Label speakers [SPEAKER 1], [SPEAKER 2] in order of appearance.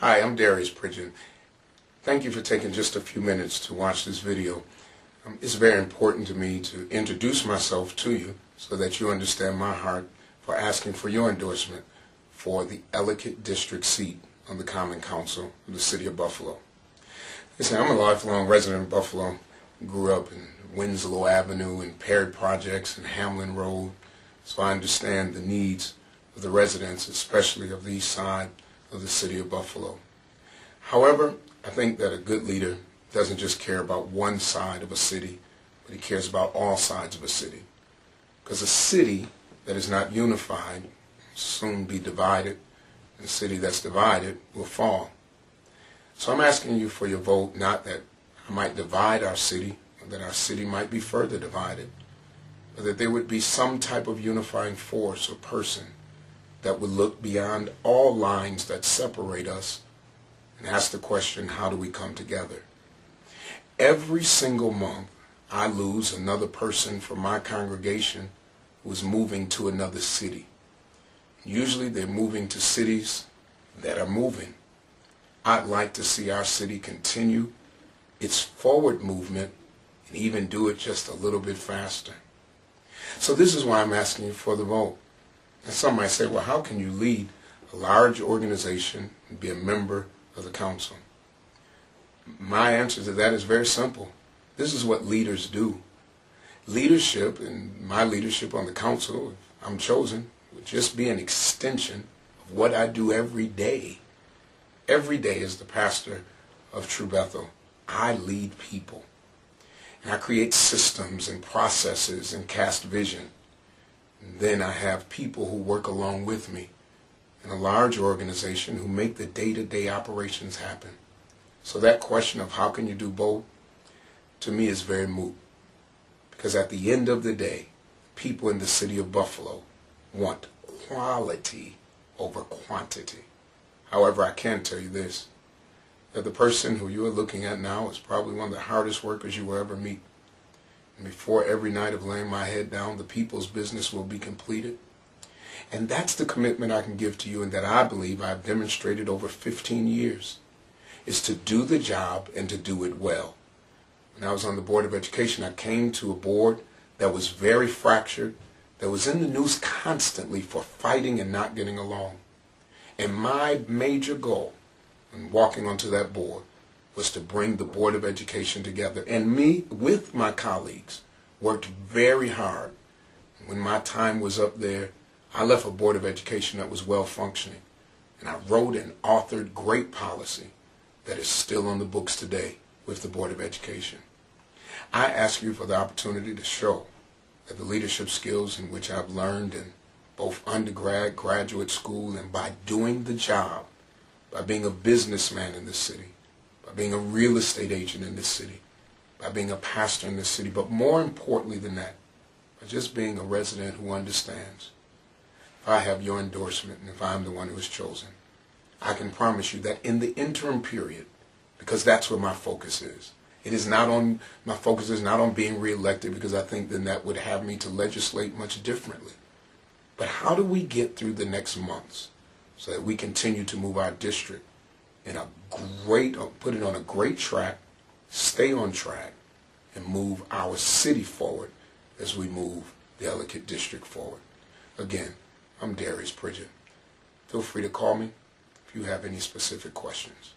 [SPEAKER 1] Hi, I'm Darius Pridgen. Thank you for taking just a few minutes to watch this video. It's very important to me to introduce myself to you so that you understand my heart for asking for your endorsement for the Ellicott district seat on the Common Council of the City of Buffalo. Listen, I'm a lifelong resident of Buffalo. Grew up in Winslow Avenue and Perry Projects and Hamlin Road, so I understand the needs of the residents, especially of the east side of the City of Buffalo. However, I think that a good leader doesn't just care about one side of a city, but he cares about all sides of a city. Because a city that is not unified will soon be divided, and a city that's divided will fall. So I'm asking you for your vote, not that I might divide our city, or that our city might be further divided, but that there would be some type of unifying force or person that would look beyond all lines that separate us and ask the question, how do we come together? Every single month, I lose another person from my congregation who is moving to another city. Usually they're moving to cities that are moving. I'd like to see our city continue its forward movement and even do it just a little bit faster. So this is why I'm asking you for the vote. And some might say, well, how can you lead a large organization and be a member of the council? My answer to that is very simple. This is what leaders do. Leadership, and my leadership on the council, if I'm chosen, would just be an extension of what I do every day. Every day as the pastor of True Bethel, I lead people. And I create systems and processes and cast vision. And then I have people who work along with me in a large organization who make the day-to-day operations happen. So that question of how can you do both, to me is very moot. Because at the end of the day, people in the city of Buffalo want quality over quantity. However, I can tell you this, that the person who you are looking at now is probably one of the hardest workers you will ever meet. And before every night of laying my head down, the people's business will be completed. And that's the commitment I can give to you, and that I believe I've demonstrated over 15 years, is to do the job and to do it well. When I was on the Board of Education, I came to a board that was very fractured, that was in the news constantly for fighting and not getting along. And my major goal in walking onto that board was to bring the Board of Education together. And me, with my colleagues, worked very hard. When my time was up there, I left a Board of Education that was well functioning. And I wrote and authored great policy that is still on the books today with the Board of Education. I ask you for the opportunity to show that the leadership skills in which I've learned in both undergrad, graduate school, and by doing the job, by being a businessman in this city, by being a real estate agent in this city, by being a pastor in this city, but more importantly than that, by just being a resident who understands. If I have your endorsement and if I'm the one who is chosen, I can promise you that in the interim period, because that's where my focus is, my focus is not on being reelected, because I think then that would have me to legislate much differently. But how do we get through the next months so that we continue to move our district in put it on a great track, stay on track, and move our city forward as we move the Ellicott district forward? Again, I'm Darius Pridgen. Feel free to call me if you have any specific questions.